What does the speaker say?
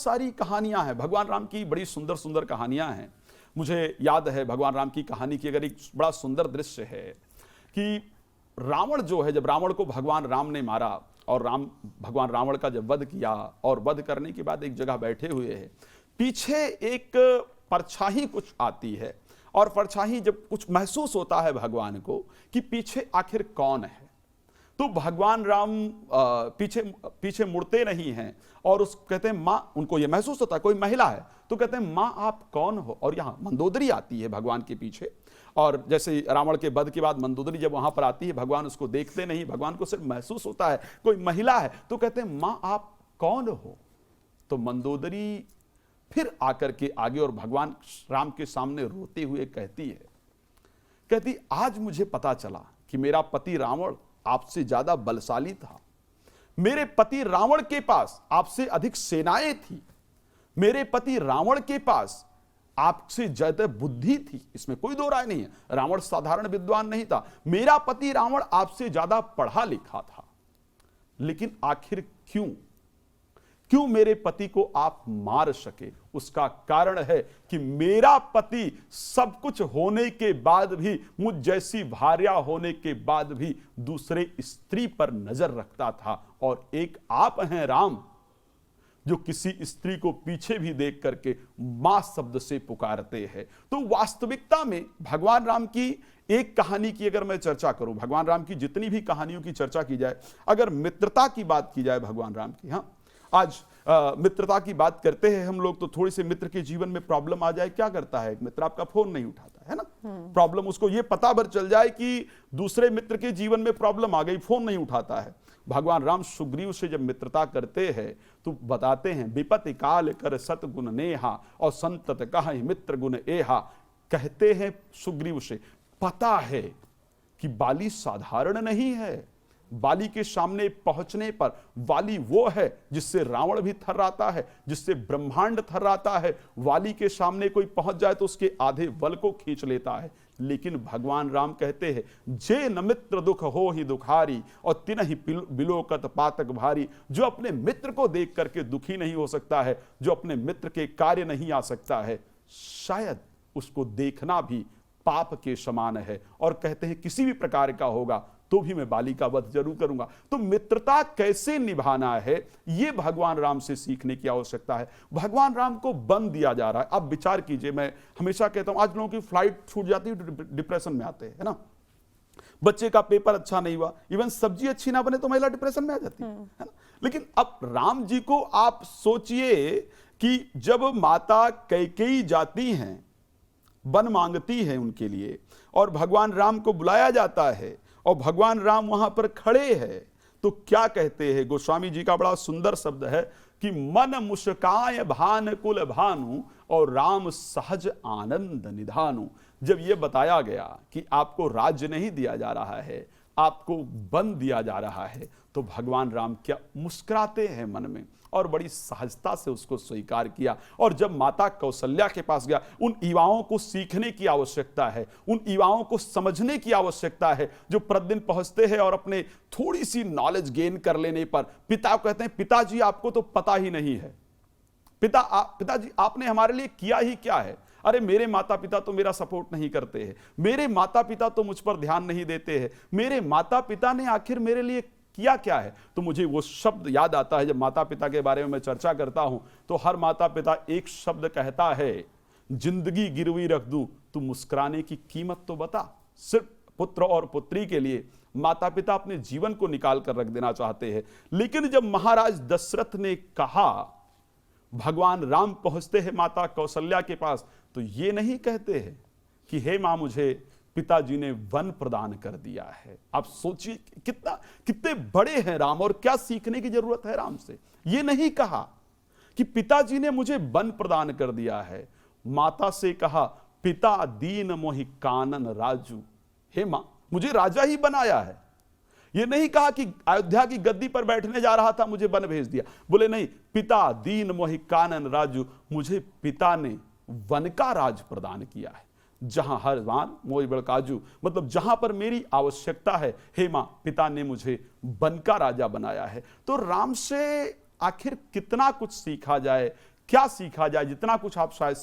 सारी कहानियां हैं, भगवान राम की बड़ी सुंदर सुंदर कहानियां हैं। मुझे याद है भगवान राम की कहानी की अगर एक बड़ा सुंदर दृश्य है कि रावण जो है, जब रावण को भगवान राम ने मारा और भगवान रावण का जब वध किया और वध करने के बाद एक जगह बैठे हुए हैं, पीछे एक परछाई कुछ आती है और परछाई जब कुछ महसूस होता है भगवान को कि पीछे आखिर कौन है, तो भगवान राम पीछे पीछे मुड़ते नहीं हैं और उस कहते हैं माँ, उनको ये महसूस होता है कोई महिला है, तो कहते हैं माँ आप कौन हो। और यहाँ मंदोदरी आती है भगवान के पीछे, और जैसे रावण के वध के बाद मंदोदरी जब वहां पर आती है, भगवान उसको देखते नहीं, भगवान को सिर्फ महसूस होता है कोई महिला है, तो कहते हैं माँ आप कौन हो। तो मंदोदरी फिर आकर के आगे और भगवान राम के सामने रोते हुए कहती आज मुझे पता चला कि मेरा पति रावण आपसे ज्यादा बलशाली था, मेरे पति रावण के पास आपसे अधिक सेनाएं थी, मेरे पति रावण के पास आपसे ज्यादा बुद्धि थी, इसमें कोई दो राय नहीं है। रावण साधारण विद्वान नहीं था, मेरा पति रावण आपसे ज्यादा पढ़ा लिखा था, लेकिन आखिर क्यों मेरे पति को आप मार सके? उसका कारण है कि मेरा पति सब कुछ होने के बाद भी, मुझ जैसी भार्या होने के बाद भी दूसरे स्त्री पर नजर रखता था, और एक आप हैं राम जो किसी स्त्री को पीछे भी देख करके मां शब्द से पुकारते हैं। तो वास्तविकता में भगवान राम की एक कहानी की अगर मैं चर्चा करूं, भगवान राम की जितनी भी कहानियों की चर्चा की जाए, अगर मित्रता की बात की जाए भगवान राम की, हाँ आज मित्रता की बात करते हैं हम लोग, तो थोड़ी सी मित्र के जीवन में प्रॉब्लम आ जाए, क्या करता है एक मित्र? आपका फोन नहीं उठाता है ना, प्रॉब्लम उसको ये पता भर चल जाए कि दूसरे मित्र के जीवन में प्रॉब्लम आ गई, फोन नहीं उठाता है। भगवान राम सुग्रीव से जब मित्रता करते हैं तो बताते हैं विपत्ति काल कर सतगुण नेहा और संतत कहि मित्र गुण एहा। कहते हैं सुग्रीव से, पता है कि बाली साधारण नहीं है, बाली के सामने पहुंचने पर वाली वो है जिससे रावण भी थर्राता है, जिससे ब्रह्मांड थर्राता है। वाली के सामने कोई पहुंच जाए तो उसके आधे बल को खींच लेता है, लेकिन भगवान राम कहते हैं जे न मित्र दुख हो ही दुखारी और तिनहि बिलोकत पातक भारी। जो अपने मित्र को देख करके दुखी नहीं हो सकता है, जो अपने मित्र के कार्य नहीं आ सकता है, शायद उसको देखना भी पाप के समान है। और कहते हैं किसी भी प्रकार का होगा तो भी मैं बाली का वध जरूर करूंगा। तो मित्रता कैसे निभाना है, यह भगवान राम से सीखने की आवश्यकता है। भगवान राम को बंद दिया जा रहा है। अब विचार कीजिए, मैं हमेशा कहता हूं आज लोगों की फ्लाइट छूट जाती है, डिप्रेशन में आते हैं ना, बच्चे का पेपर अच्छा नहीं हुआ, इवन सब्जी अच्छी ना बने तो महिला डिप्रेशन में आ जाती है ना। लेकिन अब राम जी को आप सोचिए कि जब माता कैकेयी जाती हैं, वन मांगती है उनके लिए, और भगवान राम को बुलाया जाता है और भगवान राम वहां पर खड़े हैं, तो क्या कहते हैं? गोस्वामी जी का बड़ा सुंदर शब्द है कि मन मुस्काय भान कुल भानु और राम सहज आनंद निधानु। जब यह बताया गया कि आपको राज्य नहीं दिया जा रहा है, आपको वन दिया जा रहा है, तो भगवान राम क्या मुस्कुराते हैं मन में और बड़ी सहजता से उसको स्वीकार किया। और जब माता कौशल्या के पास गया, उन युवाओं को सीखने की आवश्यकता है, उन युवाओं को समझने की आवश्यकता है जो प्रतिदिन पहुंचते हैं और अपने थोड़ी सी नॉलेज गेन कर लेने पर पिता कहते हैं पिताजी आपको तो पता ही नहीं है, पिताजी आपने हमारे लिए किया ही क्या है? अरे मेरे माता पिता तो मेरा सपोर्ट नहीं करते हैं, मेरे माता पिता तो मुझ पर ध्यान नहीं देते हैं, मेरे माता पिता ने आखिर मेरे लिए किया क्या है? तो मुझे वो शब्द याद आता है, जब माता पिता के बारे में मैं चर्चा करता हूं तो हर माता पिता एक शब्द कहता है, जिंदगी गिरवी रख दूं तू मुस्कुराने की कीमत तो बता। सिर्फ पुत्र और पुत्री के लिए माता पिता अपने जीवन को निकाल कर रख देना चाहते हैं। लेकिन जब महाराज दशरथ ने कहा, भगवान राम पहुंचते हैं माता कौशल्या के पास, तो ये नहीं कहते हैं कि हे मां मुझे पिताजी ने वन प्रदान कर दिया है। आप सोचिए कितने बड़े हैं राम और क्या सीखने की जरूरत है राम से। ये नहीं कहा कि पिताजी ने मुझे वन प्रदान कर दिया है, माता से कहा पिता दीन मोहि कानन राजू, हे मां मुझे राजा ही बनाया है। ये नहीं कहा कि अयोध्या की गद्दी पर बैठने जा रहा था मुझे वन भेज दिया, बोले नहीं पिता दीन मोहि कानन राजू, मुझे पिता ने वन का राज प्रदान किया है, जहां हर वान मोहि बड़ काजू, मतलब जहां पर मेरी आवश्यकता है, हे मां पिता ने मुझे वन का राजा बनाया है। तो राम से आखिर कितना कुछ सीखा जाए, क्या सीखा जाए, जितना कुछ आप शायद